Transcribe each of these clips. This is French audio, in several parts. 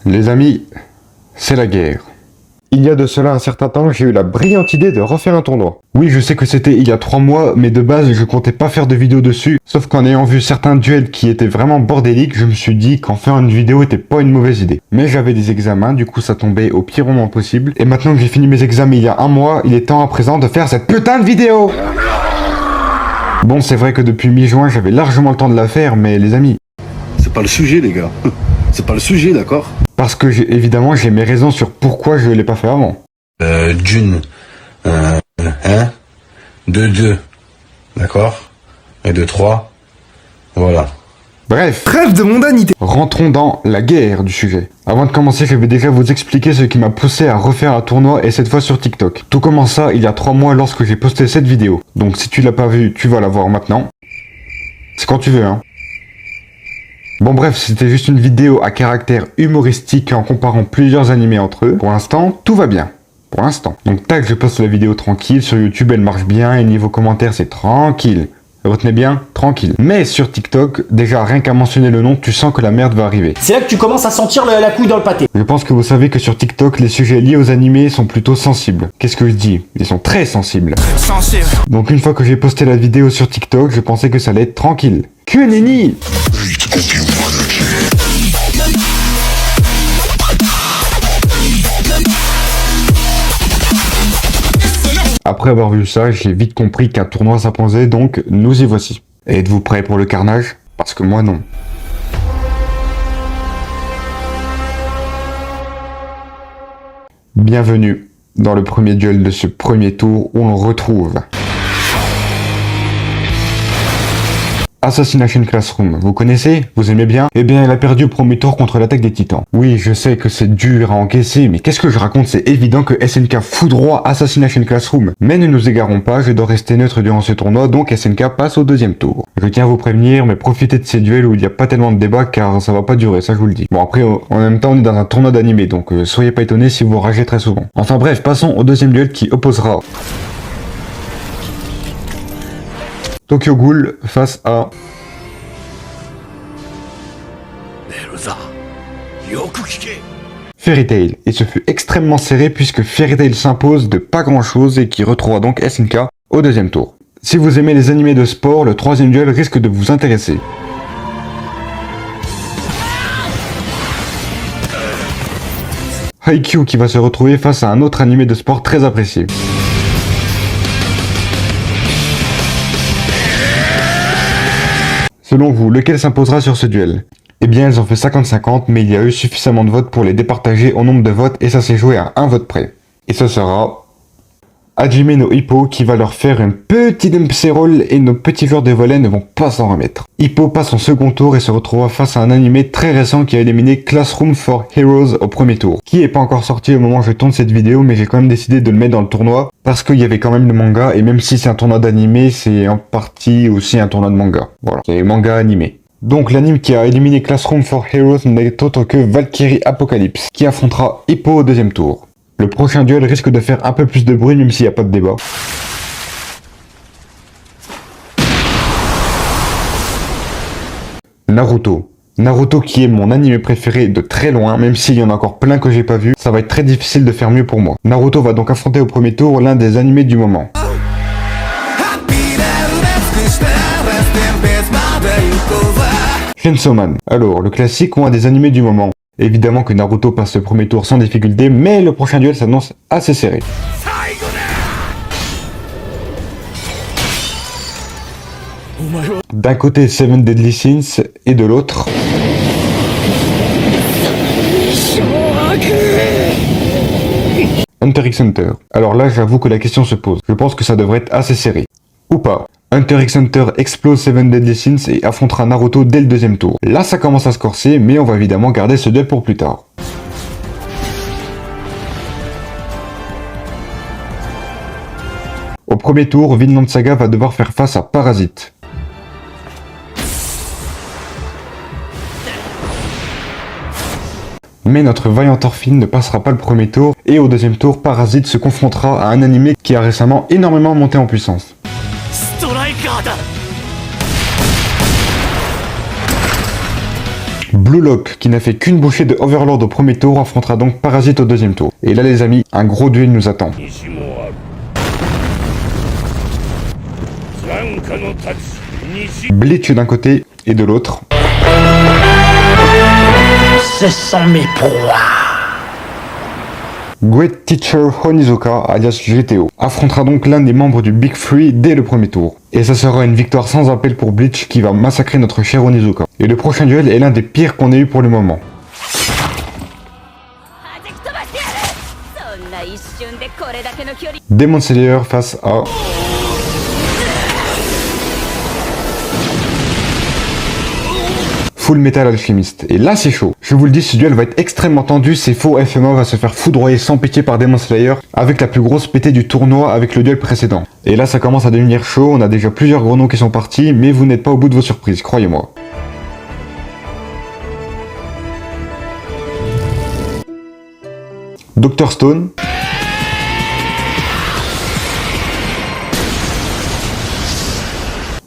Les amis, c'est la guerre. Il y a de cela un certain temps, j'ai eu la brillante idée de refaire un tournoi. Oui, je sais que c'était il y a 3 mois, mais de base, je comptais pas faire de vidéo dessus. Sauf qu'en ayant vu certains duels qui étaient vraiment bordéliques, je me suis dit qu'en faire une vidéo était pas une mauvaise idée. Mais j'avais des examens, du coup ça tombait au pire moment possible. Et maintenant que j'ai fini mes examens il y a 1 mois, il est temps à présent de faire cette putain de vidéo. Bon, c'est vrai que depuis mi-juin, j'avais largement le temps de la faire, mais les amis... C'est pas le sujet, les gars. C'est pas le sujet, d'accord? Parce que évidemment, j'ai mes raisons sur pourquoi je l'ai pas fait avant. D'une, de deux, d'accord? Et de trois, voilà. Bref, Trêve de mondanité. rentrons dans la guerre du sujet. Avant de commencer, je vais déjà vous expliquer ce qui m'a poussé à refaire un tournoi et cette fois sur TikTok. Tout commença il y a 3 mois lorsque j'ai posté cette vidéo. Donc si tu l'as pas vue, tu vas la voir maintenant. C'est quand tu veux, hein. Bon bref, c'était juste une vidéo à caractère humoristique en comparant plusieurs animés entre eux. Pour l'instant, tout va bien. Pour l'instant. Donc tac, je poste la vidéo tranquille. Sur YouTube, elle marche bien et niveau commentaires, c'est tranquille. Retenez bien, tranquille. Mais sur TikTok, déjà rien qu'à mentionner le nom, tu sens que la merde va arriver. C'est là que tu commences à sentir la couille dans le pâté. Je pense que vous savez que sur TikTok, les sujets liés aux animés sont plutôt sensibles. Qu'est-ce que je dis? Ils sont très sensibles. Donc une fois que j'ai posté la vidéo sur TikTok, je pensais que ça allait être tranquille. Que nenni! Après avoir vu ça, j'ai vite compris qu'un tournoi s'imposait, donc nous y voici. Et êtes-vous prêts pour le carnage? Parce que moi non. Bienvenue dans le premier duel de ce premier tour où on retrouve Assassination Classroom. Vous connaissez? Vous aimez bien? Eh bien, elle a perdu au premier tour contre l'attaque des titans. Oui, je sais que c'est dur à encaisser, mais qu'est-ce que je raconte? C'est évident que SNK foudroie Assassination Classroom. Mais ne nous égarons pas, je dois rester neutre durant ce tournoi, donc SNK passe au deuxième tour. Je tiens à vous prévenir, mais profitez de ces duels où il n'y a pas tellement de débat, car ça va pas durer, ça je vous le dis. Bon après, en même temps, on est dans un tournoi d'animé, donc soyez pas étonnés si vous ragez très souvent. Enfin bref, passons au deuxième duel qui opposera Tokyo Ghoul face à Fairy Tail. Et ce fut extrêmement serré puisque Fairy Tail s'impose de pas grand chose et qui retrouvera donc SNK au deuxième tour. Si vous aimez les animés de sport, le troisième duel risque de vous intéresser. Haikyuu qui va se retrouver face à un autre animé de sport très apprécié. Selon vous, lequel s'imposera sur ce duel? Eh bien, elles ont fait 50-50, mais il y a eu suffisamment de votes pour les départager au nombre de votes et ça s'est joué à un vote près. Et ce sera Hajime no Ippo qui va leur faire un petit dumpster roll et nos petits joueurs de volley ne vont pas s'en remettre. Ippo passe en second tour et se retrouvera face à un animé très récent qui a éliminé Classroom for Heroes au premier tour. Qui est pas encore sorti au moment où je tourne cette vidéo, mais j'ai quand même décidé de le mettre dans le tournoi parce qu'il y avait quand même le manga et même si c'est un tournoi d'animé, c'est en partie aussi un tournoi de manga. Voilà, c'est manga animé. Donc l'anime qui a éliminé Classroom for Heroes n'est autre que Valkyrie Apocalypse qui affrontera Ippo au deuxième tour. Le prochain duel risque de faire un peu plus de bruit même s'il n'y a pas de débat. Naruto. Naruto qui est mon animé préféré de très loin, même s'il y en a encore plein que j'ai pas vu, ça va être très difficile de faire mieux pour moi. Naruto va donc affronter au premier tour l'un des animés du moment. Chainsaw Man. Alors, le classique ou un des animés du moment. Évidemment que Naruto passe le premier tour sans difficulté, mais le prochain duel s'annonce assez serré. D'un côté Seven Deadly Sins et de l'autre Hunter x Hunter. Alors là j'avoue que la question se pose. Je pense que ça devrait être assez serré. Ou pas. Hunter x Hunter explose Seven Deadly Sins et affrontera Naruto dès le deuxième tour. Là ça commence à se corser, mais on va évidemment garder ce duel pour plus tard. Au premier tour, Vinland Saga va devoir faire face à Parasite. Mais notre vaillante Orphine ne passera pas le premier tour, et au deuxième tour, Parasite se confrontera à un animé qui a récemment énormément monté en puissance. Blue Lock, qui n'a fait qu'une bouchée de Overlord au premier tour, affrontera donc Parasite au deuxième tour. Et là les amis, un gros duel nous attend. Bleach d'un côté et de l'autre. Ce sont mes proies. Great Teacher Onizuka, alias GTO, affrontera donc l'un des membres du Big Three dès le premier tour. Et ça sera une victoire sans appel pour Bleach qui va massacrer notre cher Onizuka. Et le prochain duel est l'un des pires qu'on ait eu pour le moment. Demon Slayer face à... Full Metal Alchemist. Et là c'est chaud. Je vous le dis, ce duel va être extrêmement tendu. C'est faux, FMA va se faire foudroyer sans pitié par Demon Slayer avec la plus grosse pétée du tournoi avec le duel précédent. Et là ça commence à devenir chaud, on a déjà plusieurs gros noms qui sont partis, mais vous n'êtes pas au bout de vos surprises, croyez-moi. Dr Stone.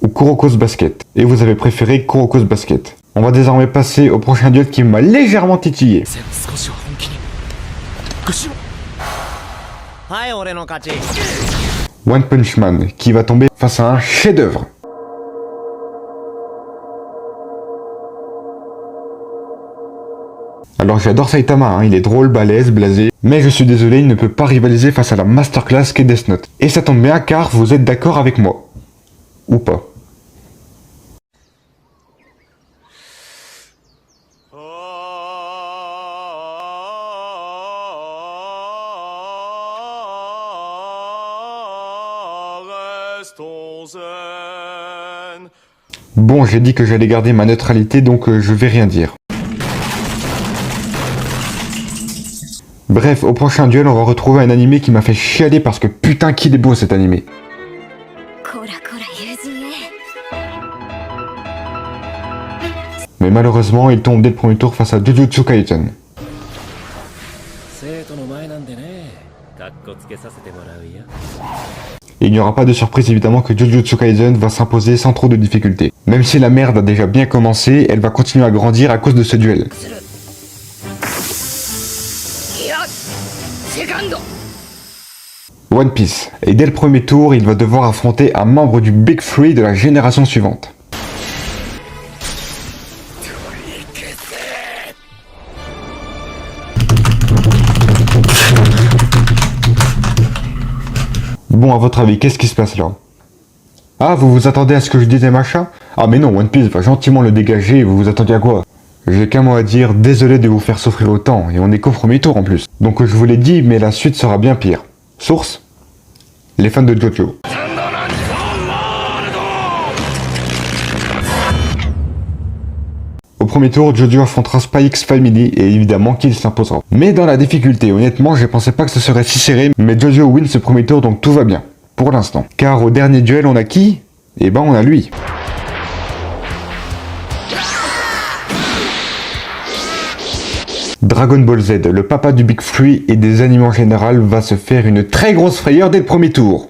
Ou Kuroko's Basket. Et vous avez préféré Kuroko's Basket. On va désormais passer au prochain duel qui m'a légèrement titillé. One Punch Man, qui va tomber face à un chef-d'œuvre. Alors j'adore Saitama, hein, il est drôle, balèze, blasé, mais je suis désolé, il ne peut pas rivaliser face à la masterclass qu'est Death Note. Et ça tombe bien car vous êtes d'accord avec moi. Ou pas. Bon, j'ai dit que j'allais garder ma neutralité, donc je vais rien dire. Bref, au prochain duel, on va retrouver un animé qui m'a fait chialer parce que putain qu'il est beau cet animé. Mais malheureusement, il tombe dès le premier tour face à Jujutsu Kaisen. Et il n'y aura pas de surprise évidemment que Jujutsu Kaisen va s'imposer sans trop de difficultés. Même si la merde a déjà bien commencé, elle va continuer à grandir à cause de ce duel. One Piece. Et dès le premier tour, il va devoir affronter un membre du Big Three de la génération suivante. Bon, à votre avis, qu'est-ce qui se passe là? Ah, vous vous attendez à ce que je dise machin? Ah mais non, One Piece va gentiment le dégager et vous vous attendiez à quoi? J'ai qu'un mot à dire, désolé de vous faire souffrir autant, et on est qu'au premier tour en plus. Donc je vous l'ai dit, mais la suite sera bien pire. Source? Les fans de Jojo. Au premier tour, Jojo affrontera Spy X Family et évidemment qu'il s'imposera. Mais dans la difficulté, honnêtement, je pensais pas que ce serait si serré, mais Jojo win ce premier tour donc tout va bien. Pour l'instant. Car au dernier duel, on a qui? Eh ben on a lui. Dragon Ball Z, le papa du Big Three et des animés en général, va se faire une très grosse frayeur dès le premier tour.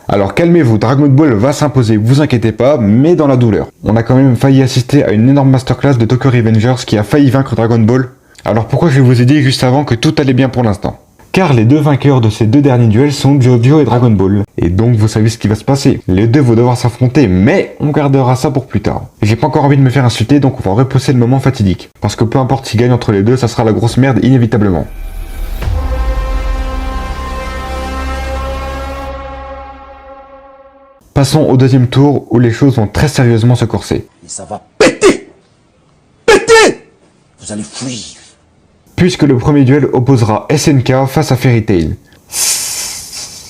Alors calmez-vous, Dragon Ball va s'imposer, vous inquiétez pas, mais dans la douleur. On a quand même failli assister à une énorme masterclass de Tokyo Revengers qui a failli vaincre Dragon Ball. Alors pourquoi je vous ai dit juste avant que tout allait bien pour l'instant? Car les deux vainqueurs de ces deux derniers duels sont Jojo et Dragon Ball. Et donc vous savez ce qui va se passer. Les deux vont devoir s'affronter, mais on gardera ça pour plus tard. J'ai pas encore envie de me faire insulter, donc on va repousser le moment fatidique. Parce que peu importe qui gagne entre les deux, ça sera la grosse merde inévitablement. Passons au deuxième tour où les choses vont très sérieusement se corser. Et ça va péter! Péter! Vous allez fuir. Puisque le premier duel opposera SNK face à Fairy Tail.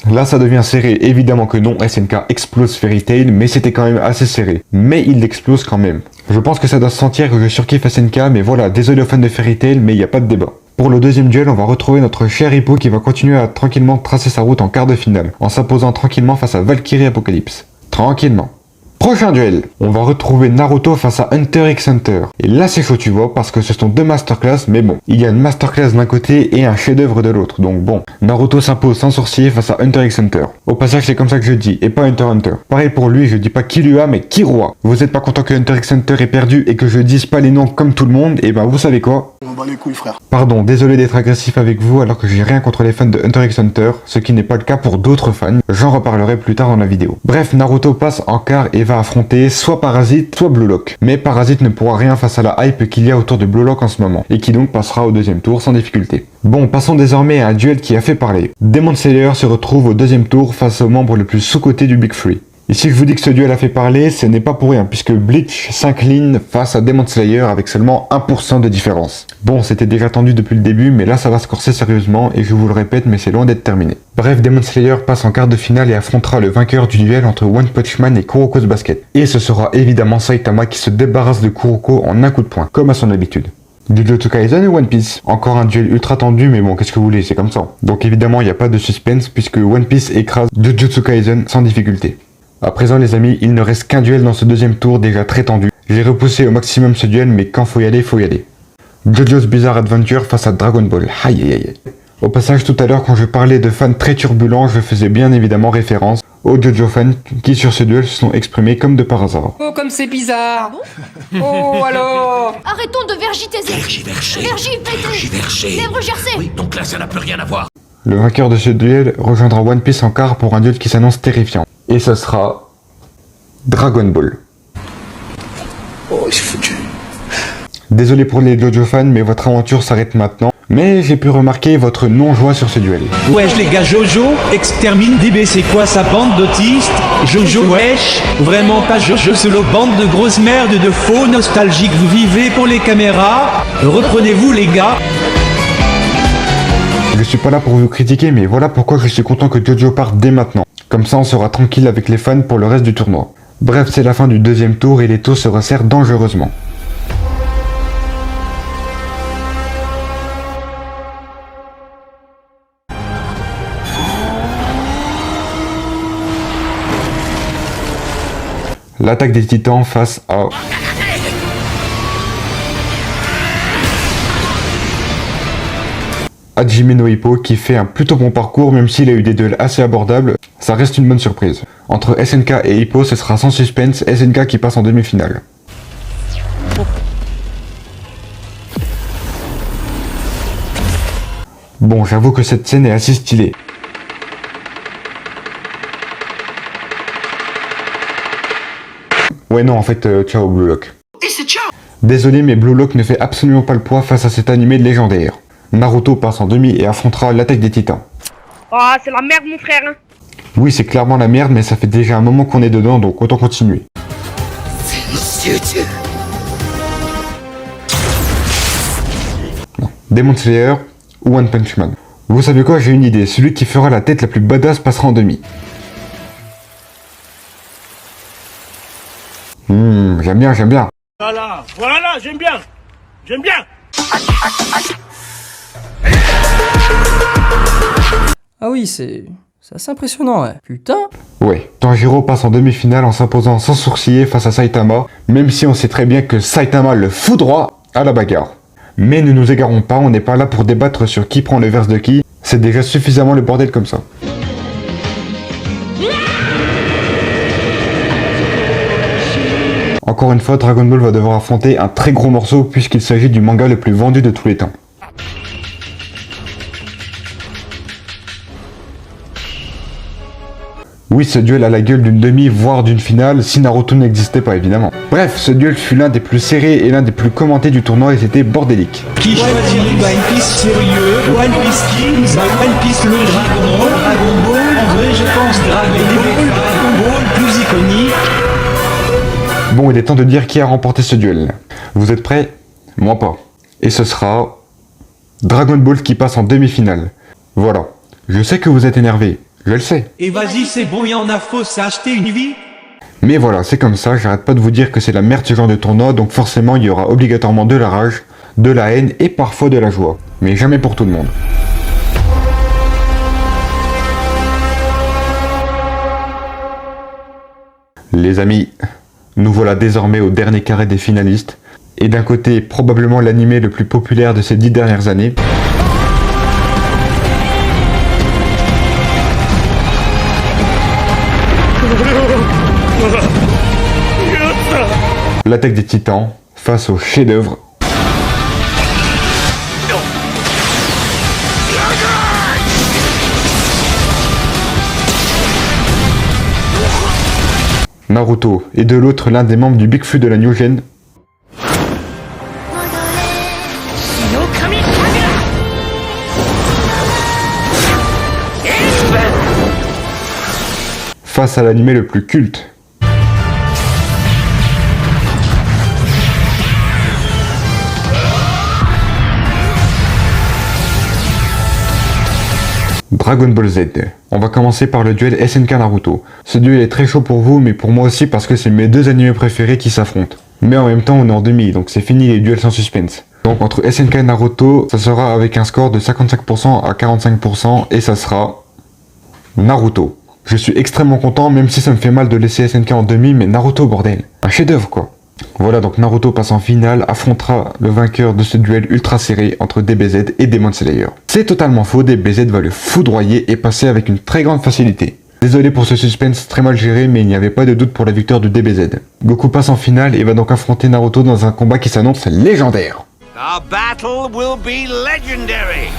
Là ça devient serré, évidemment que non, SNK explose Fairy Tail, mais c'était quand même assez serré. Mais il l'explose quand même. Je pense que ça doit se sentir que je surkiffe SNK, mais voilà, désolé aux fans de Fairy Tail, mais il n'y a pas de débat. Pour le deuxième duel, on va retrouver notre cher Hippo qui va continuer à tranquillement tracer sa route en quart de finale, en s'imposant tranquillement face à Valkyrie Apocalypse. Tranquillement. Prochain duel, on va retrouver Naruto face à Hunter x Hunter. Et là c'est chaud tu vois, parce que ce sont deux masterclass, mais bon, il y a une masterclass d'un côté et un chef-d'œuvre de l'autre. Donc bon, Naruto s'impose sans sourciller face à Hunter x Hunter. Au passage c'est comme ça que je dis, et pas Hunter x Hunter. Pareil pour lui, je dis pas Killua mais Killua. Vous êtes pas content que Hunter x Hunter ait perdu et que je dise pas les noms comme tout le monde, et ben vous savez quoi? On bat les couilles, frère. Pardon, désolé d'être agressif avec vous alors que j'ai rien contre les fans de Hunter x Hunter, ce qui n'est pas le cas pour d'autres fans, j'en reparlerai plus tard dans la vidéo. Bref, Naruto passe en quart et va affronter soit Parasite, soit Blue Lock. Mais Parasite ne pourra rien face à la hype qu'il y a autour de Blue Lock en ce moment, et qui donc passera au deuxième tour sans difficulté. Bon, passons désormais à un duel qui a fait parler. Demon Slayer se retrouve au deuxième tour face au membre le plus sous-coté du Big Three. Et si je vous dis que ce duel a fait parler, ce n'est pas pour rien, puisque Bleach s'incline face à Demon Slayer avec seulement 1% de différence. Bon, c'était déjà tendu depuis le début, mais là ça va se corser sérieusement, et je vous le répète, mais c'est loin d'être terminé. Bref, Demon Slayer passe en quart de finale et affrontera le vainqueur du duel entre One Punch Man et Kuroko's Basket. Et ce sera évidemment Saitama qui se débarrasse de Kuroko en un coup de poing, comme à son habitude. Jujutsu Kaisen ou One Piece? Encore un duel ultra tendu, mais bon, qu'est-ce que vous voulez, c'est comme ça. Donc évidemment, il n'y a pas de suspense, puisque One Piece écrase Jujutsu Kaisen sans difficulté. À présent les amis, il ne reste qu'un duel dans ce deuxième tour déjà très tendu. J'ai repoussé au maximum ce duel, mais quand faut y aller, faut y aller. JoJo's Bizarre Adventure face à Dragon Ball. Aïe aïe aïe. Au passage, tout à l'heure, quand je parlais de fans très turbulents, je faisais bien évidemment référence aux JoJo fans qui sur ce duel se sont exprimés comme de par hasard. Oh, comme c'est bizarre. Oh, alors. Arrêtons de vergitaiser. Vergiverser. Lèvres gercées. Oui, donc là, ça n'a plus rien à voir. Le vainqueur de ce duel rejoindra One Piece en quart pour un duel qui s'annonce terrifiant. Et ce sera Dragon Ball. Oh, il s'est foutu. Désolé pour les JoJo fans, mais votre aventure s'arrête maintenant. Mais j'ai pu remarquer votre non-joie sur ce duel. Wesh les gars, Jojo, extermine DB, c'est quoi sa bande d'autistes? Jojo, wesh, vraiment pas Jojo solo, bande de grosses merdes de faux nostalgiques, vous vivez pour les caméras? Reprenez-vous les gars. Je suis pas là pour vous critiquer, mais voilà pourquoi je suis content que Jojo parte dès maintenant. Comme ça on sera tranquille avec les fans pour le reste du tournoi. Bref, c'est la fin du deuxième tour et les taux se resserrent dangereusement. L'attaque des titans face à... Hajime no Ippo qui fait un plutôt bon parcours même s'il a eu des duels assez abordables, ça reste une bonne surprise. Entre SNK et Ippo, ce sera sans suspense, SNK qui passe en demi-finale. Bon, j'avoue que cette scène est assez stylée. Ouais non, en fait, ciao Blue Lock. Désolé mais Blue Lock ne fait absolument pas le poids face à cet animé légendaire. Naruto passe en demi et affrontera l'attaque des titans. Oh, c'est la merde, mon frère. Hein. Oui, c'est clairement la merde, mais ça fait déjà un moment qu'on est dedans, donc autant continuer. Non. Demon Slayer ou One Punch Man. Vous savez quoi, j'ai une idée. Celui qui fera la tête la plus badass passera en demi. J'aime bien, j'aime bien. Voilà, j'aime bien. J'aime bien. Ah oui, c'est assez impressionnant, ouais. Putain. Ouais, Tanjiro passe en demi-finale en s'imposant sans sourciller face à Saitama, même si on sait très bien que Saitama le fout droit à la bagarre. Mais ne nous égarons pas, on n'est pas là pour débattre sur qui prend le verse de qui, c'est déjà suffisamment le bordel comme ça. Encore une fois, Dragon Ball va devoir affronter un très gros morceau puisqu'il s'agit du manga le plus vendu de tous les temps. Oui, ce duel a la gueule d'une demi, voire d'une finale, si Naruto n'existait pas évidemment. Bref, ce duel fut l'un des plus serrés et l'un des plus commentés du tournoi et c'était bordélique. Qui choisit One Piece sérieux, One Piece Kings, One Piece le Dragon Ball, en vrai je pense Dragon Ball plus iconique. Bon, il est temps de dire qui a remporté ce duel. Vous êtes prêts? Moi pas. Et ce sera... Dragon Ball qui passe en demi-finale. Voilà. Je sais que vous êtes énervés. Je le sais. Et vas-y, c'est bon, y en a faux, ça a acheté une vie. Mais voilà, c'est comme ça, j'arrête pas de vous dire que c'est la merde ce genre de tournoi, donc forcément il y aura obligatoirement de la rage, de la haine et parfois de la joie. Mais jamais pour tout le monde. Les amis, nous voilà désormais au dernier carré des finalistes. Et d'un côté, probablement l'anime le plus populaire de ces 10 dernières années. L'attaque des titans face au chef-d'œuvre. Naruto, et de l'autre l'un des membres du Big Fu de la New Gen. Face à l'anime le plus culte. Dragon Ball Z. On va commencer par le duel SNK Naruto. Ce duel est très chaud pour vous, mais pour moi aussi parce que c'est mes deux animés préférés qui s'affrontent. Mais en même temps, on est en demi, donc c'est fini les duels sans suspense. Donc entre SNK et Naruto, ça sera avec un score de 55% à 45%, et ça sera Naruto. Je suis extrêmement content, même si ça me fait mal de laisser SNK en demi, mais Naruto, bordel. Un chef-d'œuvre, quoi. Voilà, donc Naruto passe en finale, affrontera le vainqueur de ce duel ultra serré entre DBZ et Demon Slayer. C'est totalement faux, DBZ va le foudroyer et passer avec une très grande facilité. Désolé pour ce suspense très mal géré, mais il n'y avait pas de doute pour la victoire de DBZ. Goku passe en finale et va donc affronter Naruto dans un combat qui s'annonce légendaire. Our battle will be legendary.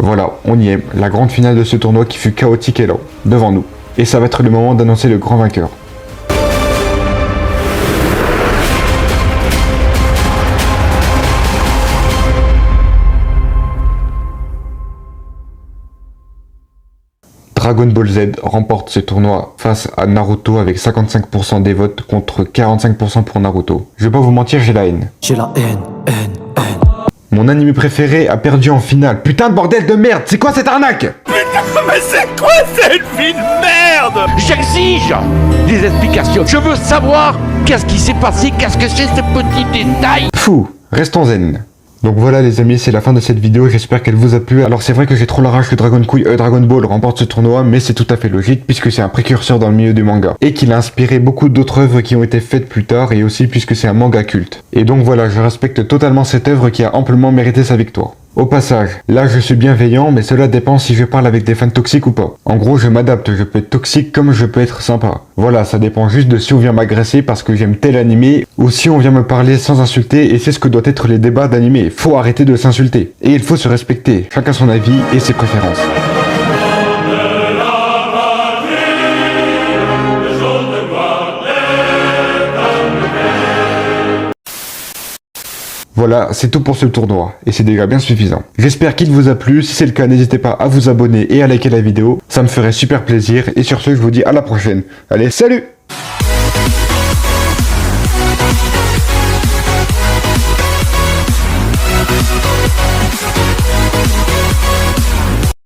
Voilà, on y est, la grande finale de ce tournoi qui fut chaotique est là, devant nous. Et ça va être le moment d'annoncer le grand vainqueur. Dragon Ball Z remporte ce tournoi face à Naruto avec 55% des votes contre 45% pour Naruto. Je vais pas vous mentir, j'ai la haine. J'ai la haine. Mon anime préféré a perdu en finale. Putain de bordel de merde, c'est quoi cette arnaque? Mais c'est quoi cette vie de merde? J'exige des explications. Je veux savoir qu'est-ce qui s'est passé, qu'est-ce que c'est ce petit détail. Fou, restons zen. Donc voilà les amis, c'est la fin de cette vidéo, j'espère qu'elle vous a plu. Alors c'est vrai que j'ai trop la rage que Dragon Ball remporte ce tournoi, mais c'est tout à fait logique puisque c'est un précurseur dans le milieu du manga. Et qu'il a inspiré beaucoup d'autres œuvres qui ont été faites plus tard, et aussi puisque c'est un manga culte. Et donc voilà, je respecte totalement cette œuvre qui a amplement mérité sa victoire. Au passage, là je suis bienveillant, mais cela dépend si je parle avec des fans toxiques ou pas. En gros, je m'adapte, je peux être toxique comme je peux être sympa. Voilà, ça dépend juste de si on vient m'agresser parce que j'aime tel animé, ou si on vient me parler sans insulter, et c'est ce que doivent être les débats d'animé. Faut arrêter de s'insulter. Et il faut se respecter, chacun son avis et ses préférences. Voilà, c'est tout pour ce tournoi, et c'est déjà bien suffisant. J'espère qu'il vous a plu, si c'est le cas, n'hésitez pas à vous abonner et à liker la vidéo, ça me ferait super plaisir, et sur ce, je vous dis à la prochaine. Allez, salut!